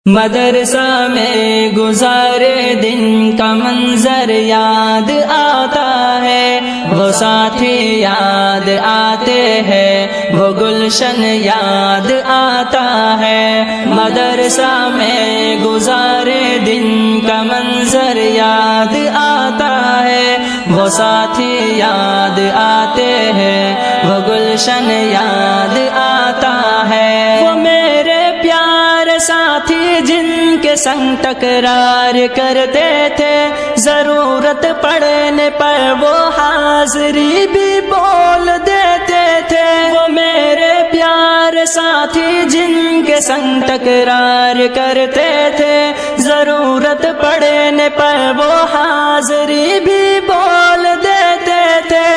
مدرسہ میں گزارے دن کا منظر یاد آتا ہے، وہ ساتھی یاد آتے ہیں، وہ گلشن یاد آتا ہے۔ مدرسہ میں گزارے دن کا منظر یاد آتا ہے، وہ ساتھی یاد آتے ہیں، وہ گلشن یاد آتا ہے۔ وہ میرے پیارے ساتھی جن کے سنگ تکرار کرتے تھے، ضرورت پڑنے پر وہ حاضری بھی بول دیتے تھے۔ وہ میرے پیارے ساتھی جن کے سنگ تکرار کرتے تھے، ضرورت پڑنے پر وہ حاضری بھی بول دیتے تھے۔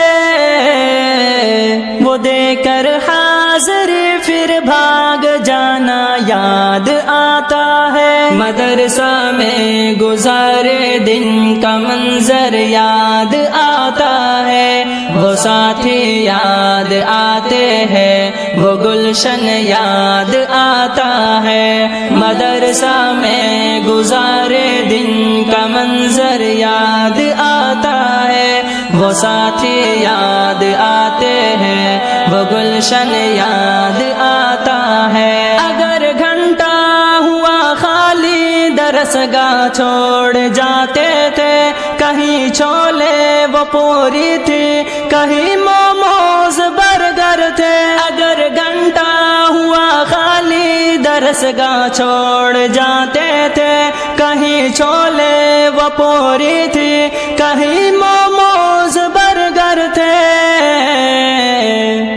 وہ دے کر حاضری پھر بھاگ جانا یاد آتا ہے۔ مدرسہ میں گزارے دن کا منظر یاد آتا ہے، وہ ساتھی یاد آتے ہیں، وہ گلشن یاد آتا ہے۔ مدرسہ میں گزارے دن کا منظر یاد آتا ہے، وہ ساتھی یاد آتے ہیں، وہ گلشن یاد آتا ہے۔ اگر گھنٹہ ہوا خالی درسگاہ چھوڑ جاتے تھے، کہیں چھولے وہ پوری تھی، کہیں موموز برگر تھے۔ اگر گھنٹہ ہوا خالی درسگاہ چھوڑ جاتے تھے، کہیں چھولے وہ پوری تھی، کہیں موموز برگر تھے۔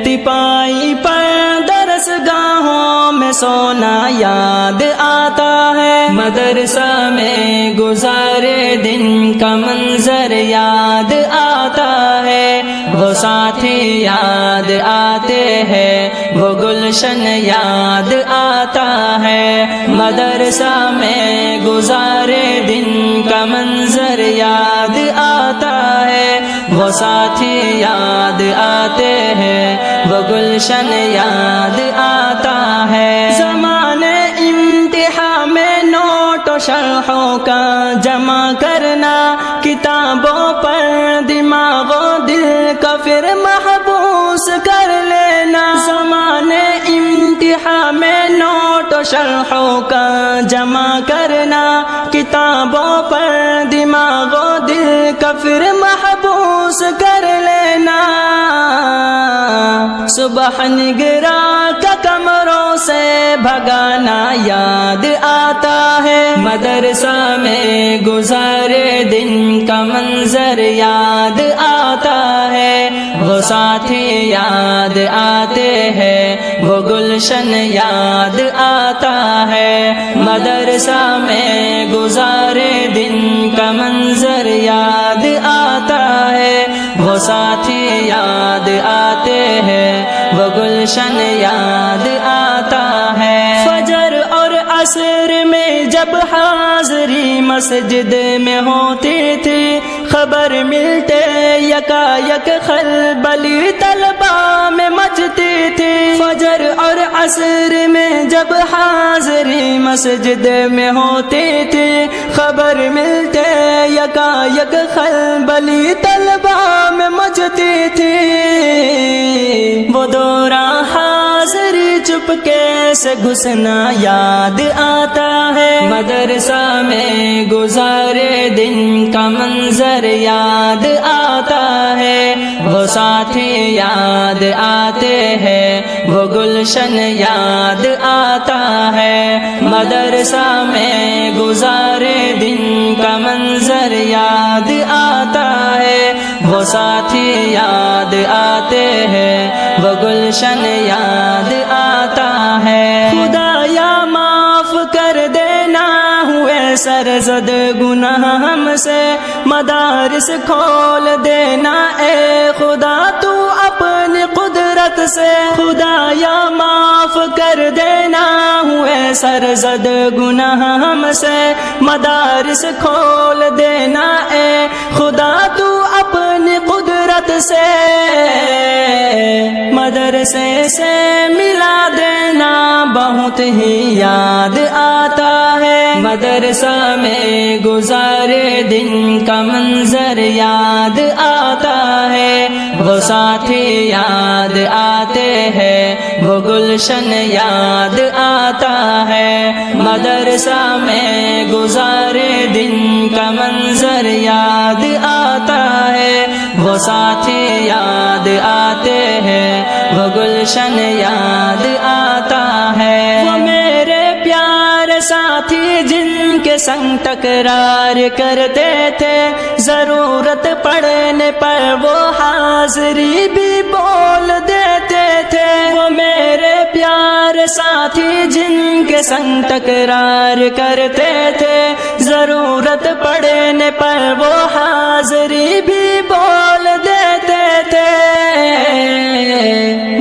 تپائی پر درسگاہوں میں سونا یاد آتا ہے۔ مدرسہ میں گزارے دن کا منظر یاد آتا ہے، وہ ساتھی یاد آتے ہیں، وہ گلشن یاد آتا ہے۔ مدرسہ میں گزارے دن کا منظر یاد آتا ہے، وہ ساتھی یاد آتے ہیں، وہ گلشن یاد آتا ہے۔ زمانے امتحان میں نوٹ و شرحوں کا جمع کرنا، کتابوں پر دماغ و دل کا پھر محبوس کر لینا۔ زمانے امتحان میں نوٹ و شرحوں کا جمع کرنا، کتابوں پر دماغ و دل کا پھر محبوس کر لینا۔ صبح نگراں کا کمروں سے بھگانا یاد آتا ہے۔ مدرسہ میں گزارے دن کا منظر یاد آتا ہے، وہ ساتھی یاد آتے ہیں، وہ گلشن یاد آتا ہے۔ مدرسہ میں گزارے دن کا منظر یاد آتا ہے، وہ ساتھی یاد آتے ہیں، وہ گلشن یاد آتا ہے۔ فجر اور عصر میں جب حاضری مسجد میں ہوتی تھی، خبر ملتے یکا یک خلبلی طلبہ میں مچتی تھی۔ فجر اور عصر میں جب حاضری مسجد میں ہوتی تھی، خبر ملتے یکا یک خلبلی طلبہ میں مچتی تھی۔ وہ دوران حاضری چپکے سے گھسنا یاد آتا ہے۔ مدرسہ میں گزارے دن کا منظر یاد آتا ہے، وہ ساتھی یاد آتے ہیں، وہ گلشن یاد آتا ہے۔ مدرسہ میں گزارے دن کا منظر یاد آتا ہے، وہ ساتھی یاد آتے ہیں، وہ گلشن یاد آتا ہے۔ خدایا معاف کر دینا ہوئے سرزد گناہ ہم سے، مدارس کھول دینا اے خدا تو اپنی قدرت سے۔ خدایا معاف کر دینا ہوئے سرزد گناہ ہم سے، مدارس کھول دینا اے خدا تو اپنی قدرت سے۔ مدرسے سے ملا دینا بہت ہی یاد آتا ہے۔ مدرسہ میں گزارے دن کا منظر یاد آتا ہے، وہ ساتھی یاد آتے ہیں، وہ گلشن یاد آتا ہے، مدرسہ میں گزارے دن کا منظر یاد آتا ہے، وہ ساتھی یاد آتے ہیں، وہ گلشن یاد آتا ہے، وہ میرے پیارے ساتھی جن کے سنگ تکرار کرتے تھے، ضرورت پڑنے پر وہ حاضری بھی بول دیتے تھے، وہ میرے پیارے ساتھی جن کے سنگ تکرار کرتے تھے، ضرورت پڑنے پر وہ حاضری بھی بول دیتے تھے،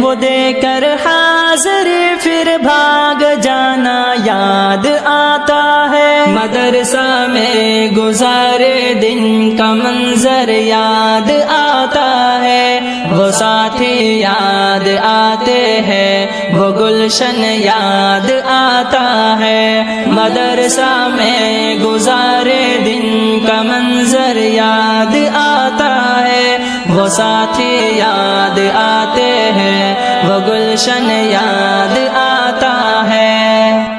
وہ دے کر حاضری پھر بھاگ جانا یاد آتا ہے، مدرسہ میں گزارے دن کا منظر یاد آتا ہے، وہ ساتھی یاد آتے ہیں، وہ گلشن یاد آتا ہے، مدرسہ میں گزارے دن کا منظر یاد آتا ہے، وہ ساتھی یاد آتے ہیں، وہ گلشن یاد آتا ہے۔